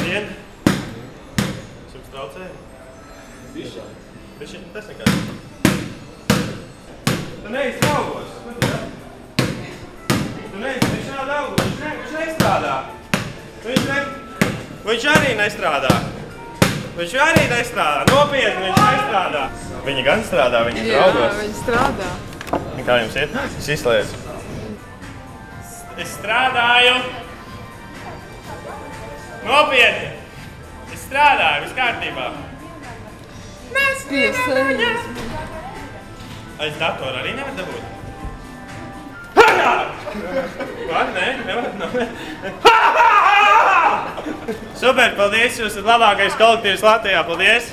Labdien! Es jums traucēju? Bišķi, tas nekāds. Tu neesi augos. Tu neesi šādi augos. Viņš nestrādā. Viņš arī nestrādā. Viņš arī nestrādā. Nopietni viņš nestrādā. Viņa gan strādā, viņa ir augos. Jā, viņa strādā. Kā jums iet? Es izslēdzu. Es strādāju. Nopietni. Es strādāju, viss kārtībā. Aiz datoru arī nevar dabūt? Var? Nē? Nevar? Super, paldies! Jūs esat labākais kolektīvs Latvijā. Paldies!